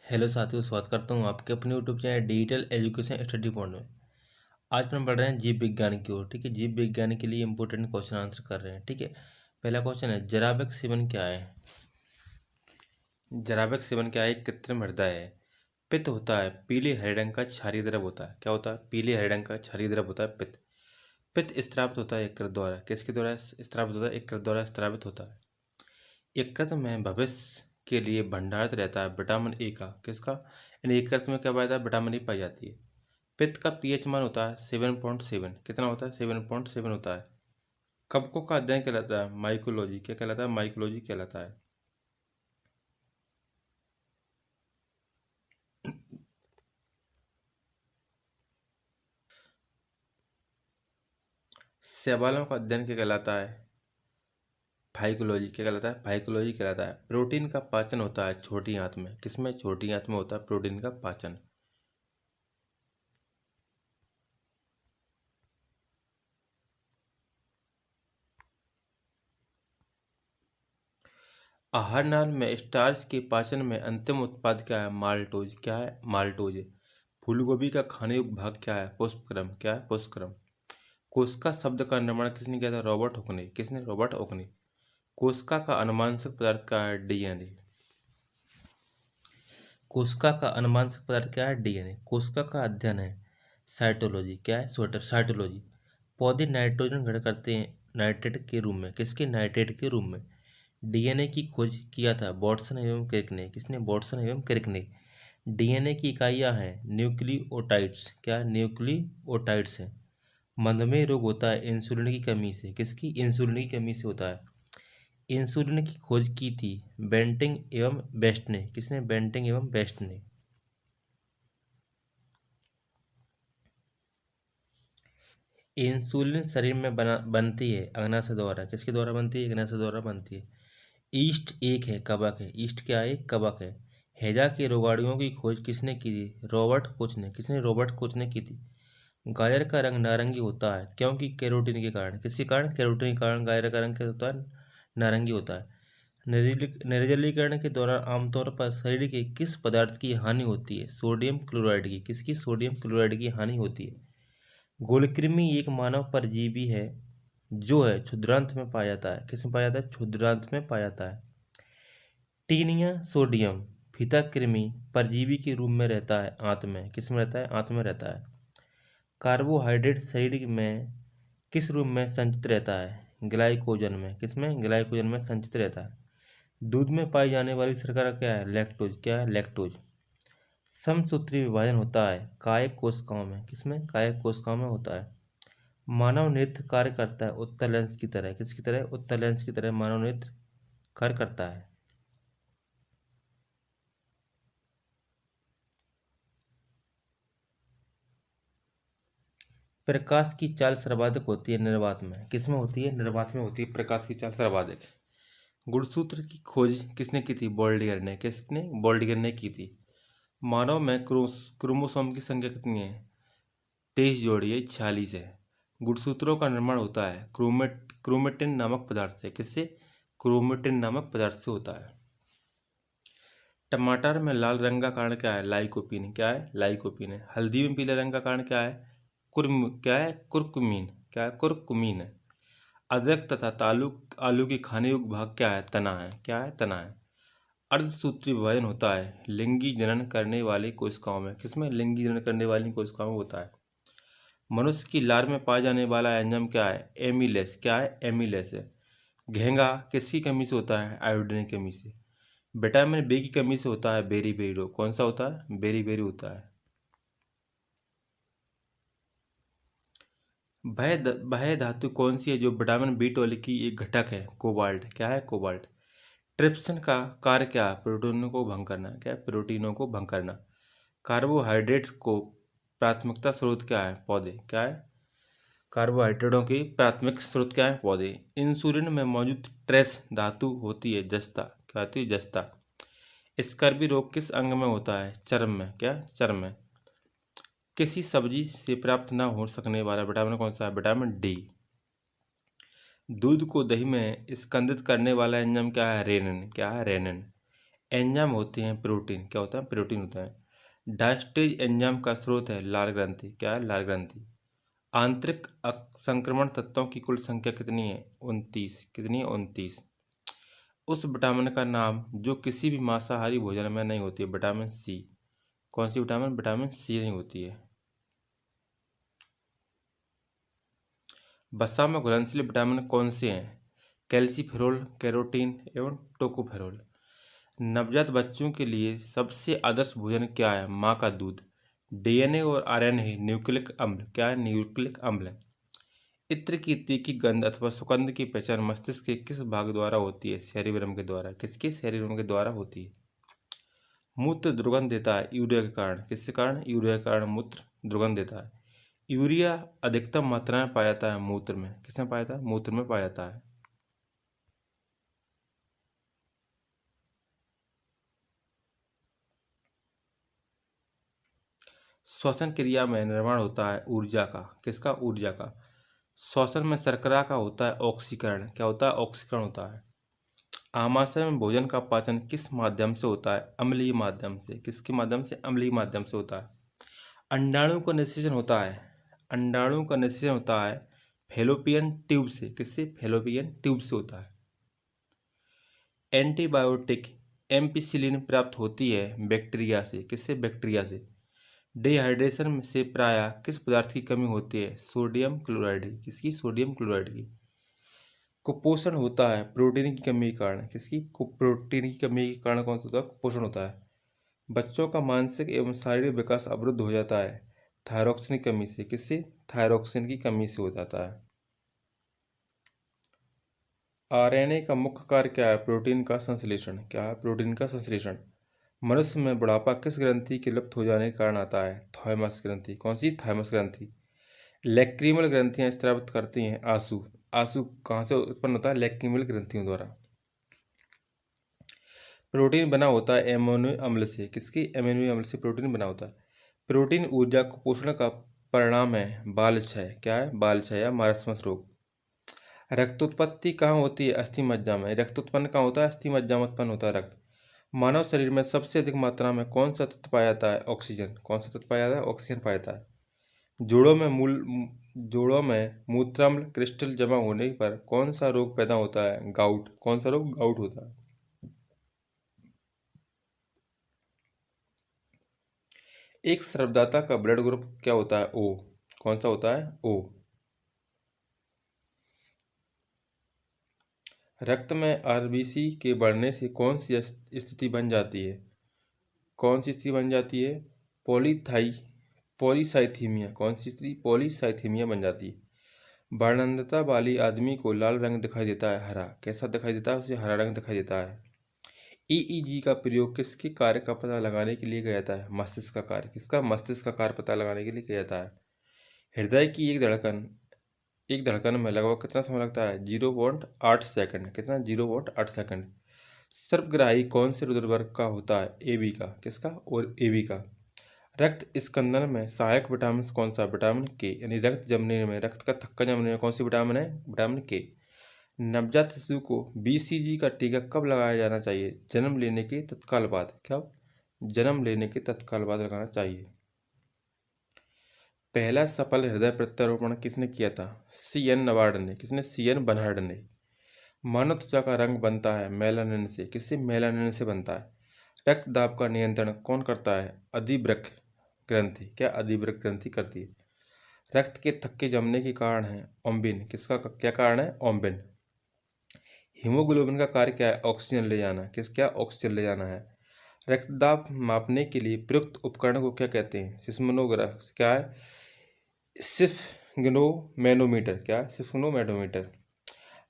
Hello साथियों, स्वागत करता हूँ आपके अपने YouTube channel digital education study point में। आज हम पढ़ रहे हैं जीव विज्ञान की ओर। ठीक है, जीव विज्ञान के लिए इंपॉर्टेंट क्वेश्चन आंसर कर रहे हैं। ठीक है, पहला क्वेश्चन है जराबेक सेवन क्या है। जराबेक सेवन क्या है? एक कृत्रिम हृदय है। पित्त होता है, पीले हरे रंग का क्षारीय द्रव होता है। क्या होता है? पीले हरे रंग का क्षारीय द्रव होता है पित्त। पित्त स्त्रावित होता है यकृत द्वारा। किसके द्वारा स्त्रावित होता है? यकृत द्वारा स्त्रावित होता है। यकृत में भविष्य के लिए भंडारित रहता है विटामिन ए का। किसका? यानी यकृत में क्या पाया जाता है? विटामिन ए पाई जाती है। पित्त का पीएच मान होता है 7.7। कितना होता है? 7.7 होता है। कवकों का अध्ययन कहलाता है माइकोलॉजी। क्या कहलाता है? माइकोलॉजी कहलाता है। शैवालों का अध्ययन क्या कहलाता है? फाइकोलॉजी। क्या कहलाता है? फाइकोलॉजी कहलाता है। प्रोटीन का पाचन होता है छोटी आंत में। किसमें? छोटी आंत में होता है प्रोटीन का पाचन। आहार नाल में स्टार्च के पाचन में अंतिम उत्पाद क्या है? माल्टोज। क्या है? माल्टोज। फूलगोभी का खाने योग्य भाग क्या है? पुष्पक्रम। क्या है? पुष्पक्रम। कोशिका शब्द का निर्माण किसने किया था? रॉबर्ट हुक ने। किसने? रॉबर्ट हुक ने। कोशिका का अनुवांशिक पदार्थ क्या है? डीएनए। कोशिका का अनुवांशिक पदार्थ क्या है? डीएनए। कोशिका का अध्ययन है साइटोलॉजी। क्या है? साइटोलॉजी। पौधे नाइट्रोजन ग्रहण करते हैं नाइट्रेट के रूप में। किसके? नाइट्रेट के रूप में। डीएनए की खोज किया था वाटसन एवं क्रिक ने। किसने? वाटसन एवं क्रिक ने। डीएनए की इकाइयां हैं न्यूक्लियोटाइड्स। क्या? न्यूक्लियोटाइड्स है। मधुमेह रोग होता है इंसुलिन की कमी से। किसकी? इंसुलिन की कमी से होता है। इंसुलिन की खोज की थी बेंटिंग एवं बेस्ट ने। किसने? बेंटिंग एवं बेस्ट ने। इंसुलिन शरीर में बनती है अग्नाशय द्वारा। किसके द्वारा बनती है? अग्नाशय द्वारा बनती है। ईस्ट एक है कवक है। ईस्ट क्या है? कवक है। हैजा के रोगाणुओं की खोज किसने की थी? रॉबर्ट कोच ने। किसने? रॉबर्ट कोच ने की थी। गाजर का रंग नारंगी होता है क्योंकि कैरोटीन के कारण। किसके कारण? कैरोटीन के कारण गाजर का रंग क्या होता है? नारंगी होता है। निर्जलीकरण के दौरान आमतौर पर शरीर के किस पदार्थ की हानि होती है? सोडियम क्लोराइड की। किसकी? सोडियम क्लोराइड की हानि होती है। गोलकृमि एक मानव परजीवी है जो है क्षुद्रांत में पाया जाता है। किसमें पाया जाता है? क्षुद्रांत में पाया जाता है। टीनिया सोडियम फीता कृमि परजीवी के रूप में रहता है आंत में। किस में रहता है? आंत में रहता है। कार्बोहाइड्रेट शरीर में किस रूप में संचित रहता है? ग्लाइकोजन में। किस में? ग्लाइकोजन में संचित रहता है। दूध में पाई जाने वाली शर्करा क्या है? लैक्टोज। क्या है? लैक्टोज। समसूत्री विभाजन होता है कायिक कोशिकाओं में। किसमें? कायिक कोशिकाओं में होता है। मानव नेत्र कार्य करता है उत्तल लेंस की तरह। किसकी तरह? उत्तल लेंस की तरह मानव नेत्र कार्य करता है। प्रकाश की चाल सर्वाधिक होती है निर्वात में। किसमें होती है? निर्वात में होती है प्रकाश की चाल सर्वाधिक। गुणसूत्र की खोज किसने की थी? बोल्डिगर ने। किसने? बोल्डिगर ने की थी। मानव में क्रोमोसोम की संख्या कितनी है? 23 जोड़ी है, 46 है। गुणसूत्रों का निर्माण होता है क्रोमेटिन नामक पदार्थ से। किससे? क्रोमेटिन नामक पदार्थ से होता है। टमाटर में लाल रंग का कारण क्या है? लाइकोपीन। क्या है? लाइकोपीन है। हल्दी में पीले रंग का कारण क्या है? क्या है? कुर्कुमीन। क्या है? कुर्कुमीन है। अदरक तथा आलू के खाने योग्य भाग क्या है? तना है। क्या है? तना है। अर्धसूत्री विभाजन होता है लिंगी जनन करने वाली कोशिकाओं में। किसमें? लिंगी जनन करने वाली कोशिकाओं में होता है। मनुष्य की लार में पाया जाने वाला एंजाइम क्या है? एमिलेस। क्या है? एमिलेस है। घेंगा किसकी कमी से होता है? आयोडीन की कमी से। विटामिन बी की कमी से होता है बेरी बेरी रोग। कौन सा होता है? बेरी बेरी होता है। वह धातु कौन सी है जो विटामिन बी12 की एक घटक है? कोबाल्ट। क्या है? कोबाल्ट। ट्रिप्सिन का कार्य क्या है? प्रोटीनों को भंग करना। क्या है? प्रोटीनों को भंग करना। कार्बोहाइड्रेट को प्राथमिकता स्रोत क्या है? पौधे। क्या है? कार्बोहाइड्रेटों की प्राथमिक स्रोत क्या है? पौधे। इंसुलिन में मौजूद ट्रेस धातु होती है जस्ता। क्या होती है? जस्ता। स्कर्वी रोग किस अंग में होता है? चर्म में। क्या? चर्म में। किसी सब्जी से प्राप्त न हो सकने वाला विटामिन कौन सा है? Vitamin D. दूध को दही में स्कंदित करने वाला एंजाइम क्या है? रेनिन। क्या है? रेनिन। एंजाइम होते हैं प्रोटीन, क्या होता है, प्रोटीन होता है। डायस्टेज एंजाइम का स्रोत है लाल ग्रंथि, क्या है, लाल ग्रंथि। आंतरिक संक्रमण तत्वों की कुल संख्या कितनी है, 29, कितनी है, 29। उस विटामिन का नाम जो किसी भी मांसाहारी भोजन में नहीं होती है, विटामिन सी। कौन सी विटामिन, विटामिन सी नहीं होती है। वसा में घुलनशील विटामिन कौन से हैं, कैल्सीफेरोल, कैरोटीन एवं टोकोफेरोल। नवजात बच्चों के लिए सबसे आदर्श भोजन क्या है, माँ का दूध। डीएनए और आरएनए न्यूक्लिक अम्ल, क्या है, न्यूक्लिक अम्ल है। इत्र की तीखी गंध अथवा सुगंध की पहचान मस्तिष्क के किस भाग द्वारा होती है, सेरिब्रम के द्वारा। किसके, सेरिब्रम के द्वारा होती है। मूत्र दुर्गंध देता है यूरिया के कारण, किसके कारण, यूरिया के कारण मूत्र दुर्गंध देता है। यूरिया अधिकतम मात्रा में पाया जाता है मूत्र में, किसमें पाया जाता है, मूत्र में पाया जाता है। श्वसन क्रिया में निर्माण होता है ऊर्जा का, किसका, ऊर्जा का। श्वसन में शर्करा का होता है ऑक्सीकरण, क्या होता है, ऑक्सीकरण होता है। आमाशय में भोजन का पाचन किस माध्यम से होता है, अम्लीय माध्यम से, किसके माध्यम से, अम्लीय माध्यम से होता है। अंडाणु का निषेचन होता है, अंडाणु का निषेचन होता है फैलोपियन ट्यूब से, किससे, फैलोपियन ट्यूब से होता है। एंटीबायोटिक एम्पिसिलिन प्राप्त होती है बैक्टीरिया से, किससे, बैक्टीरिया से। डिहाइड्रेशन से प्रायः किस पदार्थ की कमी होती है, सोडियम क्लोराइड की, किसकी, सोडियम क्लोराइड की। कुपोषण होता है प्रोटीन की कमी के कारण, किसकी, प्रोटीन की कमी के कारण कौन सा होता है, कुपोषण होता है। बच्चों का मानसिक एवं शारीरिक विकास अवरुद्ध हो जाता है थायरॉक्सिन की कमी से, किससे, थायरॉक्सिन की कमी से हो जाता है। आरएनए का मुख्य कार्य क्या है, प्रोटीन का संश्लेषण, क्या है, प्रोटीन का संश्लेषण। मनुष्य में बुढ़ापा किस ग्रंथि के लुप्त हो जाने के कारण आता है, थाइमस ग्रंथि, कौन सी, थाइमस ग्रंथि। लैक्रिमल ग्रंथियां स्रावित करती हैं आंसू, आंसू कहाँ से उत्पन्न होता है, लैक्रिमल ग्रंथियों द्वारा। प्रोटीन बना होता है एमिनो अम्ल से, किसकी, एमिनो अम्ल से प्रोटीन बना होता है। प्रोटीन ऊर्जा कुपोषण का परिणाम है बाल क्षय, क्या है, बाल क्षय या मारस्मस रोग। रक्त उत्पत्ति कहाँ होती है, अस्थि मज्जा में। रक्त उत्पन्न कहाँ होता है, अस्थि मज्जा में उत्पन्न होता है रक्त। मानव शरीर में सबसे अधिक मात्रा में कौन सा तत्व पाया जाता है, ऑक्सीजन। कौन सा तत्व पाया जाता है, ऑक्सीजन पाया जाता है। जोड़ों में मूत्राम्ल क्रिस्टल जमा होने पर कौन सा रोग पैदा होता है, गाउट। कौन सा रोग, गाउट होता है। एक श्रवदाता का ब्लड ग्रुप क्या होता है, ओ। कौन सा होता है, ओ। रक्त में आरबीसी के बढ़ने से कौन सी स्थिति बन जाती है, कौन सी स्थिति बन जाती है, पॉलीथाई पॉलीसाइथीमिया, कौन सी स्थिति, पॉलीसाइथीमिया बन जाती है। वर्णनता वाली आदमी को लाल रंग दिखाई देता है, हरा, कैसा दिखाई देता है, उसे हरा रंग दिखाई देता है। ईईजी का प्रयोग किसके कार्य का पता लगाने के लिए किया जाता है, मस्तिष्क का कार्य, किसका, मस्तिष्क का कार्य पता लगाने के लिए किया जाता है। हृदय की एक धड़कन में लगभग कितना समय लगता है, 0.8 सेकंड, कितना, 0.8 सेकंड। सर्वग्राही कौन से रुधिर वर्ग का होता है, एबी का, किसका, और एबी का। रक्त स्कंदन में सहायक विटामिन कौन सा, विटामिन के, यानी रक्त जमने में, रक्त का थक्का जमने में कौन सी विटामिन है, विटामिन के। नवजात शिशु को बीसीजी का टीका कब लगाया जाना चाहिए, जन्म लेने के तत्काल बाद, कब, जन्म लेने के तत्काल बाद लगाना चाहिए। पहला सफल हृदय प्रत्यारोपण किसने किया था, सीएन नवार्ड ने, किसने, सीएन बनहार्ड ने। मानव त्वचा का रंग बनता है मेलानिन से, किससे, मेलानिन से बनता है। रक्त दाब का नियंत्रण कौन करता है, अधिवृक्क ग्रंथि, क्या, अधिवृक्क ग्रंथि करती है। रक्त के थक्के जमने के कारण है ओम्बिन, किसका, क्या कारण है, ओम्बिन। हीमोग्लोबिन का कार्य क्या है, ऑक्सीजन ले जाना, किस, क्या, ऑक्सीजन ले जाना है। रक्तदाब मापने के लिए प्रयुक्त उपकरण को क्या कहते हैं, सिस्मोग्राफ, क्या है, सिफ्गनोमैनोमीटर, क्या है, सिफ्गनोमैनोमीटर।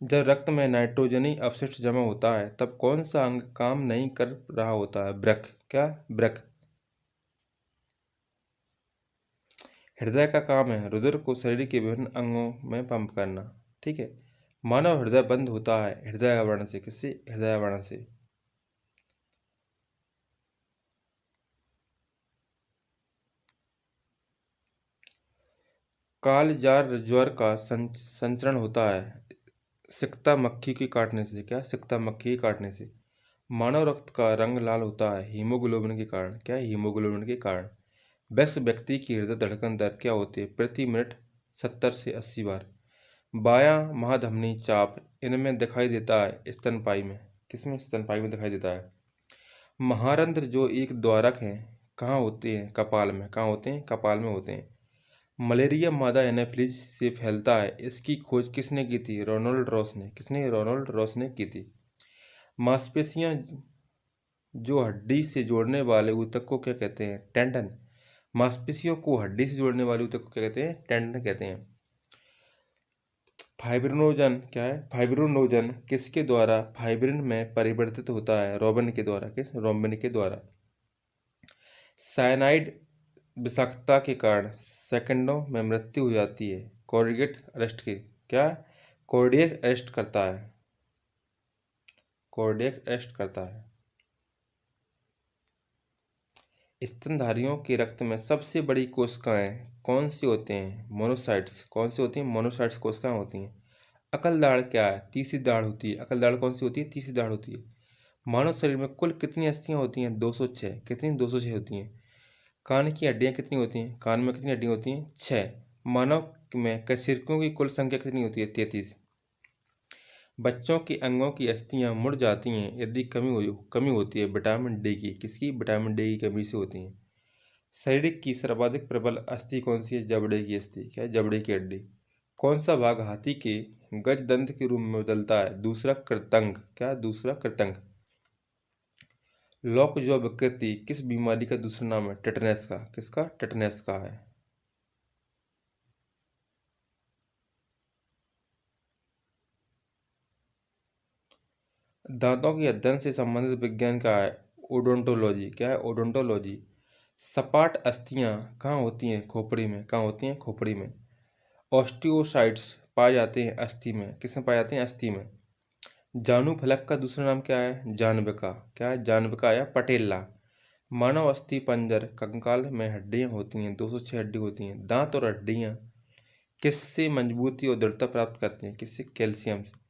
जब रक्त में नाइट्रोजनी अपशिष्ट जमा होता है तब कौन सा अंग काम नहीं कर रहा होता है, ब्रक, क्या, ब्रक। हृदय का काम है रुधिर को शरीर के विभिन्न अंगों में पंप करना, ठीक है। मानव हृदय बंद होता है हृदय आवरण से, किससे, हृदय आवरण से। कालजार ज्वर का संचरण होता है सिकता मक्खी के काटने से, क्या, सिकता मक्खी के काटने से। मानव रक्त का रंग लाल होता है हीमोग्लोबिन के कारण। क्या है? हीमोग्लोबिन के कारण। वयस्क व्यक्ति की हृदय धड़कन दर क्या होती है प्रति मिनट? 70 से 80 बार। बायां महाधमनी चाप इनमें दिखाई देता है स्तनपायी में। किसमें? स्तनपायी में दिखाई देता है। महारंध्र जो एक द्वारक हैं कहाँ होते हैं? कपाल में। कहाँ होते हैं? कपाल में होते हैं। मलेरिया मादा एनाफिलीज से फैलता है, इसकी खोज किसने की थी? रोनाल्ड रॉस ने। किसने? रोनाल्ड रॉस ने की थी। मांसपेशियां जो हड्डी से जोड़ने वाले ऊतक को क्या कहते हैं? टेंडन। मांसपेशियों को हड्डी से जोड़ने वाले ऊतक को क्या कहते हैं? टेंडन कहते हैं। फाइब्रिनोजन क्या है? फाइब्रिनोजन किसके द्वारा फाइब्रिन में परिवर्तित होता है? रोबिन के द्वारा। किस? रोबिन के द्वारा। साइनाइड विषाक्तता के कारण सेकंडों में मृत्यु हो जाती है कार्डियक अरेस्ट के। क्या? कार्डियक अरेस्ट करता है। कार्डियक अरेस्ट करता है। स्तनधारियों के रक्त में सबसे बड़ी कोशिकाएं कौन सी होते हैं? मोनोसाइट्स। कौन सी होती हैं? मोनोसाइट्स कोशिकाएं होती हैं। अकल दाढ़ क्या है? तीसरी दाढ़ होती है। अकल दाढ़ कौन सी होती है? तीसरी दाढ़ होती है। मानव शरीर में कुल कितनी अस्थियां होती हैं? 206। कितनी? 206 होती हैं। कान की हड्डियां कितनी होती हैं? कान में कितनी हड्डियां होती हैं? 6। मानव में कशेरुकियों की कुल संख्या कितनी होती है? 33। बच्चों के अंगों की अस्थियां मुड़ जाती हैं यदि कमी होती है विटामिन डी की। किसकी? विटामिन डी की कमी से होती हैं। शरीर की सर्वाधिक प्रबल अस्थि कौन सी है? जबड़े की अस्थि। क्या है? जबड़े की हड्डी। कौन सा भाग हाथी के गजदंत के रूप में बदलता है? दूसरा कृतंग। क्या? दूसरा कृतंग। लॉकजॉ विकृति किस बीमारी का दूसरा नाम है? टेटनस का। किसका? टेटनस का है। दांतों के अध्ययन से संबंधित विज्ञान का है ओडोंटोलॉजी। क्या है? ओडोंटोलॉजी। सपाट अस्थियां कहाँ होती हैं? खोपड़ी में। कहाँ होती हैं? खोपड़ी में। ऑस्टियोसाइट्स पाए जाते हैं अस्थि में। किसमें पाए जाते हैं? अस्थि में। जानू फलक का दूसरा नाम क्या है? जानविका। क्या है? जानविका या पटेला। मानव अस्थि पंजर कंकाल में हड्डियां होती हैं 206 हड्डी होती हैं। दांत और हड्डियां किससे मजबूती और दृढ़ता प्राप्त करती हैं? किससे? कैल्शियम से।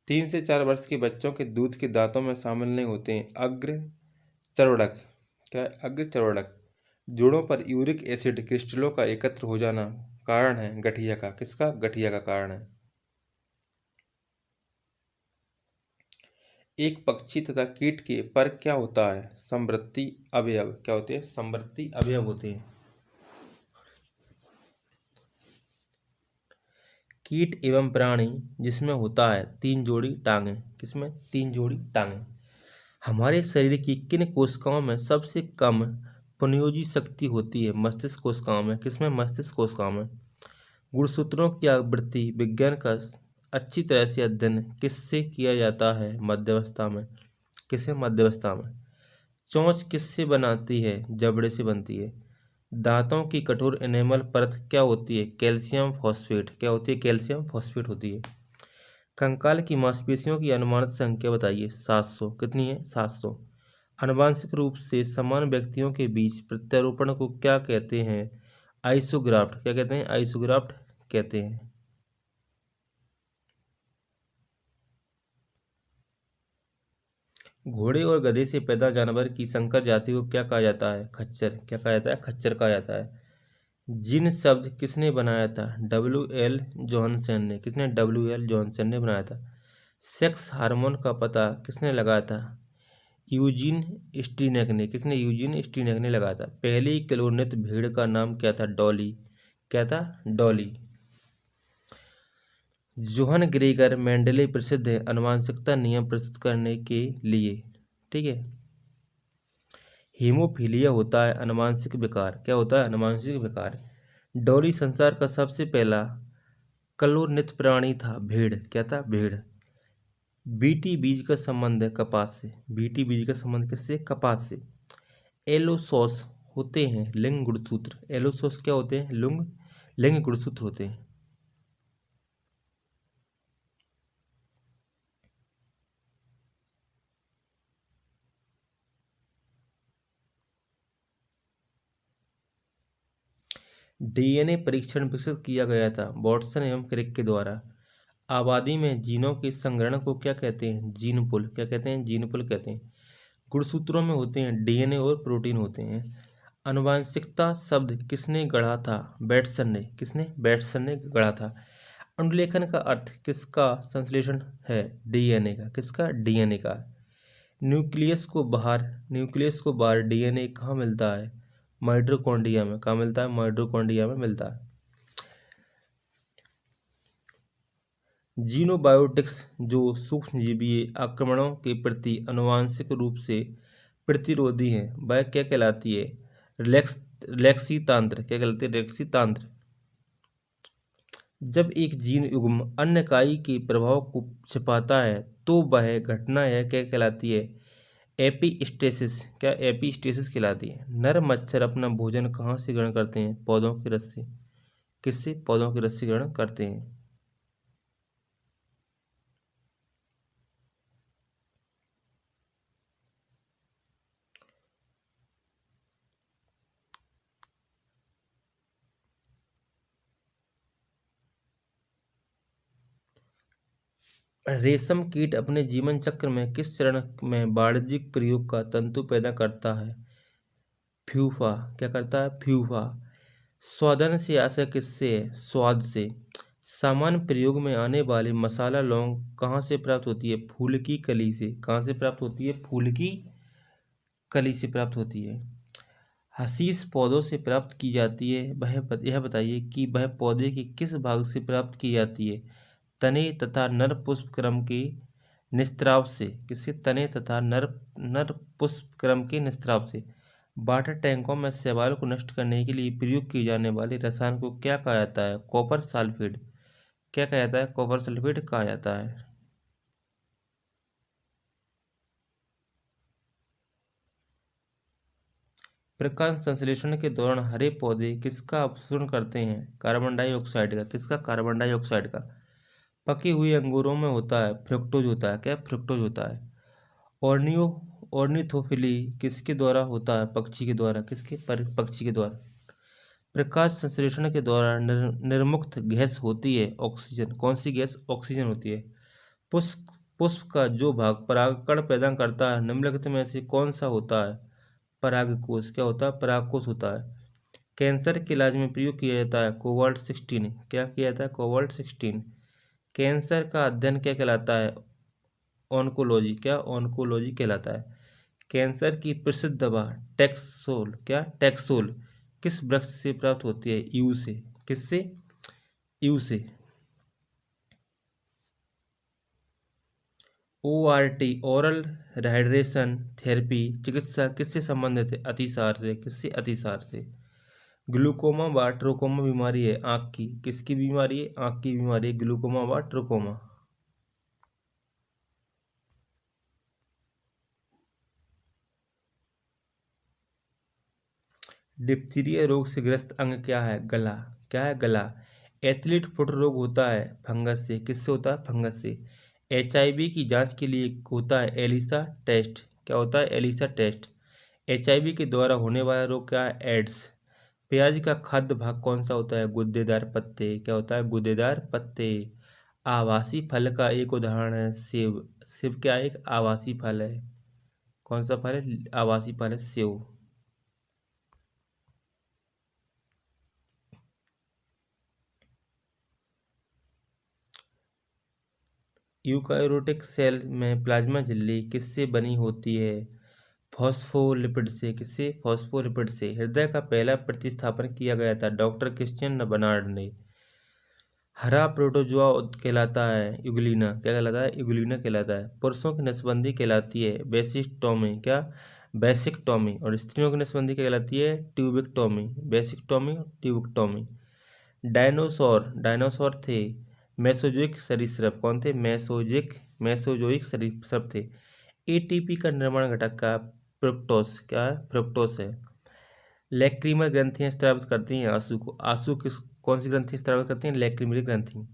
3 से 4 वर्ष के बच्चों के दूध के दांतों में शामिल नहीं होते हैं अग्र चर्वणक। क्या है? अग्र चर्वणक। जोड़ों पर यूरिक एसिड क्रिस्टलों का एकत्र हो जाना कारण है गठिया का। किसका? गठिया का कारण है। एक पक्षी तथा कीट के पर क्या होता है? संवृत्ति अवयव। क्या होते हैं? संवृत्ति अवयव होते हैं। कीट एवं प्राणी जिसमें होता है 3 जोड़ी टांगें। किसमें? 3 जोड़ी टांगें। हमारे शरीर की किन कोशिकाओं में सबसे कम पुनर्योजी शक्ति होती है? मस्तिष्क कोशिकाओं में। किसमें? मस्तिष्क कोशिकाओं में। गुणसूत्रों की आवृत्ति विज्ञान का अच्छी तरह से अध्ययन किससे किया जाता है? मध्यावस्था में। किसे? मध्यावस्था में। चोंच किससे बनाती है? जबड़े से बनती है। दांतों की कठोर एनेमल परत क्या होती है? Calcium phosphate. क्या होती है? कैल्शियम फॉस्फेट होती है। कंकाल की मांसपेशियों की अनुमानित संख्या बताइए। 700। कितनी है? 700। आनुवंशिक रूप से समान व्यक्तियों के बीच प्रत्यारोपण को क्या कहते हैं? आइसोग्राफ्ट। क्या कहते हैं? आइसोग्राफ्ट कहते हैं। घोड़े और गधे से पैदा जानवर की संकर जाति को क्या कहा जाता है? खच्चर। क्या कहा जाता है? खच्चर कहा जाता है। जीन शब्द किसने बनाया था? W.L. जॉनसन ने। किसने? W.L. जॉनसन ने बनाया था। सेक्स हार्मोन का पता किसने लगाया था? यूजीन स्टीनक ने। किसने? यूजीन स्टीनक ने लगाया था। पहली क्लोनित भेड़ का नाम क्या था? डॉली। क्या था? डॉली। जोहन ग्रेगर मेंडले प्रसिद्ध है आनुवंशिकता नियम प्रस्तुत करने के लिए। ठीक है। हीमोफीलिया होता है आनुवंशिक विकार। क्या होता है? आनुवंशिक विकार। डॉली संसार का सबसे पहला क्लोनित प्राणी था। भेड़। क्या था? भेड़। बीटी बीज का संबंध है कपास से। बीटी बीज का संबंध किससे? कपास से। एलोसोस होते हैं लिंग गुणसूत्र। एलोसोस क्या होते हैं? लिंग गुणसूत्र होते हैं। डीएनए परीक्षण विकसित किया गया था वाटसन एवं क्रिक के द्वारा। आबादी में जीनों के संग्रहण को क्या कहते हैं? जीन पुल। क्या कहते हैं? जीन पुल कहते हैं। गुणसूत्रों में होते हैं डीएनए और प्रोटीन होते हैं। आनुवांशिकता शब्द किसने गढ़ा था? बैटसन ने। किसने? बैटसन ने गढ़ा था। अनुलेखन का अर्थ किसका संश्लेषण है? डीएनए का। किसका? डीएनए का। न्यूक्लियस को बाहर डीएनए कहाँ मिलता है? माइटोकॉन्ड्रिया में। कहाँ मिलता है? माइटोकॉन्ड्रिया में मिलता है। जीनोबायोटिक्स जो सूक्ष्मजीवीय आक्रमणों के प्रति आनुवांशिक रूप से प्रतिरोधी है वह क्या कहलाती है? रिलेक्सी तंत्र। क्या कहलाती है? रिलेक्सी तंत्र। जब एक जीन युग्म अन्य इकाई के प्रभाव को छिपाता है तो वह घटना यह क्या कहलाती है? एपीस्टेसिस। क्या? एपीस्टेसिस कहलाती है। नर मच्छर अपना भोजन कहाँ से ग्रहण करते हैं? पौधों के रस से। किससे? पौधों के रस से ग्रहण करते हैं। रेशम कीट अपने जीवन चक्र में किस चरण में वाणिज्यिक प्रयोग का तंतु पैदा करता है? फ्यूफा। क्या करता है? फ्यूफा। स्वादन से आशय किससे है? स्वाद से। सामान्य प्रयोग में आने वाले मसाला लौंग कहाँ से प्राप्त होती है? फूल की कली से। कहाँ से प्राप्त होती है? फूल की कली से प्राप्त होती है। हशीश पौधों से प्राप्त की जाती है यह बताइए कि वह पौधे के किस भाग से प्राप्त की जाती है? तने तथा नर पुष्प क्रम के निस्त्राव से। किससे? तने तथा नर नर पुष्प क्रम के निस्त्राव से। वाटर टैंकों में शैवाल को नष्ट करने के लिए प्रयोग किए जाने वाले रसायन को क्या कहा जाता है? Copper sulphate. क्या कहा जाता है? कॉपर सल्फेट कहा जाता है। प्रकाश संश्लेषण के दौरान हरे पौधे किसका अवशोषण करते हैं? कार्बन डाइऑक्साइड का। किसका? कार्बन डाइऑक्साइड का। पके हुए अंगूरों में होता है फ्रुक्टोज होता है। क्या? फ्रुक्टोज होता है। ऑर्नियो ऑर्निथोफिली किसके द्वारा होता है? पक्षी के द्वारा। किसके? पक्षी के द्वारा। प्रकाश संश्लेषण के दौरान निर्मुक्त गैस होती है ऑक्सीजन। कौन सी गैस? ऑक्सीजन होती है। पुष्प पुष्प का जो भाग परागकण पैदा करता है निम्नलिखित में से कौन सा होता है? परागकोश। क्या होता है? परागकोश होता है। कैंसर के इलाज में प्रयोग किया जाता है कोबाल्ट 16। क्या किया जाता है? कोबाल्ट 16। कैंसर का अध्ययन क्या कहलाता है? ऑन्कोलॉजी। क्या? ऑन्कोलॉजी कहलाता है। कैंसर की प्रसिद्ध दवा टैक्सोल। क्या? टैक्सोल किस वृक्ष से प्राप्त होती है? यू से। किससे? यू से। ORT ओरल रिहाइड्रेशन थेरेपी चिकित्सा किससे संबंधित है? अतिसार से। किससे? अतिसार से। ग्लूकोमा व ट्रोकोमा बीमारी है आँख की। किसकी बीमारी है? आँख की बीमारी है ग्लूकोमा व ट्रोकोमा। डिप्थीरिया रोग से ग्रस्त अंग क्या है? गला। क्या है? गला। एथलीट फुट रोग होता है फंगस से। किससे होता है? फंगस से। HIV की जांच के लिए होता है एलिसा टेस्ट। क्या होता है? Elisa test. HIV के द्वारा होने वाला रोग क्या है? एड्स। प्याज का खाद्य भाग कौन सा होता है? गुद्देदार पत्ते। क्या होता है? गुद्देदार पत्ते। आभासी फल का एक उदाहरण है सेब। सेब क्या एक आभासी फल है? कौन सा फल है? आभासी फल है सेब। यूकारियोटिक सेल में प्लाज्मा झिल्ली किससे बनी होती है? फॉस्फोलिपिड से। किससे? फॉस्फोलिपिड से। हृदय का पहला प्रतिस्थापन किया गया था डॉक्टर क्रिश्चियन बर्नार्ड ने। हरा प्रोटोजोआ कहलाता है यूग्लिना। क्या कहलाता है? यूग्लिना कहलाता है। पुरुषों की नसबंदी कहलाती है बेसिकटॉमी। क्या? बेसिकटॉमी। और स्त्रियों की नसबंदी क्या कहलाती है? ट्यूबिकटॉमी। बेसिकटॉमी और ट्यूबिकटॉमी। डायनासोर डायनासोर थे मेसोजोइक सरीसृप। कौन थे? मेसोजोइक सरीसृप थे। ATP का निर्माण घटक का फ्रुक्टोस। क्या है? फ्रुक्टोस है। लैक्रीमल ग्रंथियां स्रावित करती हैं आंसू को। आंसू किस कौन सी ग्रंथि स्रावित करती हैं? लैक्रीमल ग्रंथि।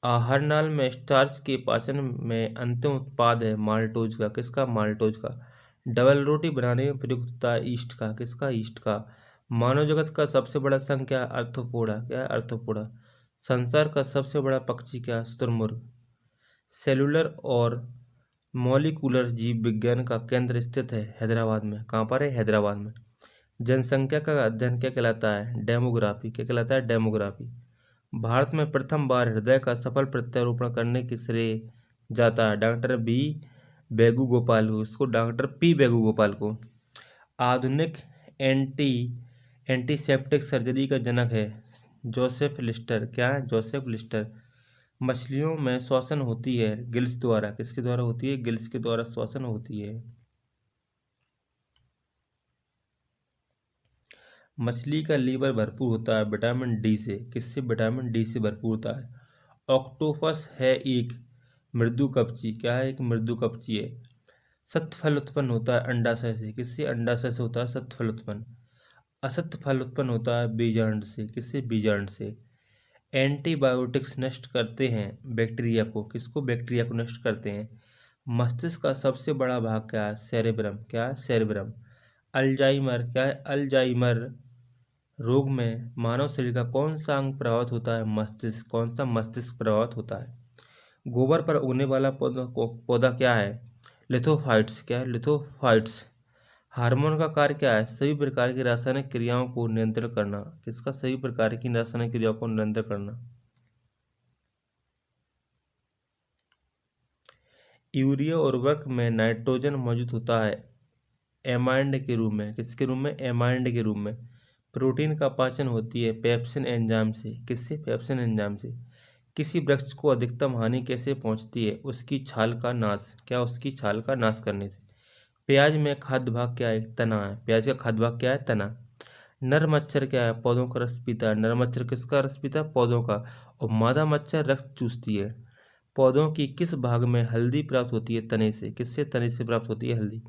आहार नाल में स्टार्च के पाचन में अंतिम उत्पाद है माल्टोज का। किसका? माल्टोज का। डबल रोटी बनाने में प्रयुक्त होता है ईस्ट का, किसका, ईस्ट का। मानव जगत का सबसे बड़ा संघ क्या है, अर्थोपोडा, क्या है, अर्थोपोडा। संसार का सबसे बड़ा पक्षी क्या है, शुतुरमुर्ग। सेलुलर और मॉलिक्यूलर जीव विज्ञान का केंद्र स्थित है हैदराबाद में, कहाँ पर है, हैदराबाद में। जनसंख्या का अध्ययन क्या कहलाता है, डेमोग्राफी, क्या कहलाता है, डेमोग्राफी। भारत में प्रथम बार हृदय का सफल प्रत्यारोपण करने की श्रेय जाता है डॉक्टर बी बेगूगोपाल को, इसको डॉक्टर पी बेगूगोपाल को। आधुनिक एंटी एंटीसेप्टिक सर्जरी का जनक है जोसेफ लिस्टर, क्या है, जोसेफ लिस्टर। मछलियों में श्वसन होती है गिल्स द्वारा, किसके द्वारा होती है, गिल्स के द्वारा श्वसन होती है। मछली का लीवर भरपूर होता है विटामिन डी से, किससे, विटामिन डी से भरपूर होता है। ऑक्टोपस है एक मृदु कवची, क्या है, एक मृदु कवची है। सत्य फल उत्पन्न होता है अंडाशय से, किससे, अंडाशय से होता है सत्य फल उत्पन्न। असत्य फल उत्पन्न होता है बीजांड से, किससे, बीजांड से। एंटीबायोटिक्स नष्ट करते हैं बैक्टीरिया को, किसको, बैक्टीरिया को नष्ट करते हैं। मस्तिष्क का सबसे बड़ा भाग क्या है, सेरेब्रम, क्या है, सेरेब्रम। अल्जाइमर, क्या है, अल्जाइमर रोग में मानव शरीर का कौन सा अंग प्रभावित होता है, मस्तिष्क, कौन सा, मस्तिष्क प्रभावित होता है। गोबर पर उगने वाला पौधा क्या है, लिथोफाइट्स, क्या है, लिथोफाइट्स। हार्मोन का कार्य क्या है, सभी प्रकार की रासायनिक क्रियाओं को नियंत्रित करना, किसका, सभी प्रकार की रासायनिक क्रियाओं को नियंत्रित करना। यूरिया उर्वरक में नाइट्रोजन मौजूद होता है एमाइड के रूप में, किसके रूप में, एमाइड के रूप में। प्रोटीन का पाचन होती है पेप्सिन एंजाइम से, किससे, पेप्सिन एंजाइम से। किसी वृक्ष को अधिकतम हानि कैसे पहुंचती है, उसकी छाल का नाश, क्या, उसकी छाल का नाश करने से। प्याज में खाद्य भाग क्या है, तना है, प्याज का खाद्य भाग क्या है, तना। नर मच्छर क्या है, पौधों का रस पीता है, नर मच्छर किसका रस पीता है, पौधों का। और मादा मच्छर रक्त चूसती है। पौधों की किस भाग में हल्दी प्राप्त होती है, तने से, किससे, तने से प्राप्त होती है हल्दी।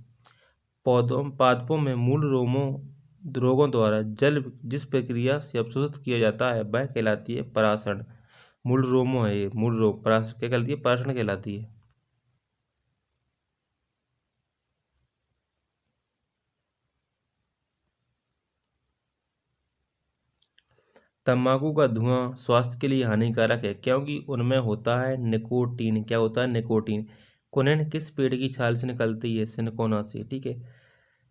पौधों पादपों में मूल रोगों द्वारा जल जिस प्रक्रिया से अवशोषित किया जाता है वह कहलाती है परासरण। मूल रोमो है ये, मूल रोग, परासरण क्या कहलाती है, परासरण कहलाती है। तंबाकू का धुआं स्वास्थ्य के लिए हानिकारक है क्योंकि उनमें होता है निकोटीन, क्या होता है, निकोटीन। कुनेन किस पेड़ की छाल से निकलती है, सिनकोना से, ठीक है।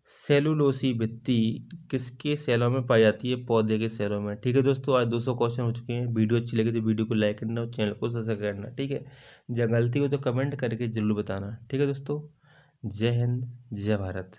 सेलुलोसी भित्ति किसके सेलों में पाई जाती है, पौधे के सेलों में, ठीक है दोस्तों। आज 200 क्वेश्चन हो चुके हैं। वीडियो अच्छी लगी तो वीडियो को लाइक करना और चैनल को सब्सक्राइब करना, ठीक है। जब गलती हो तो कमेंट करके जरूर बताना, ठीक है दोस्तों। जय हिंद, जय भारत।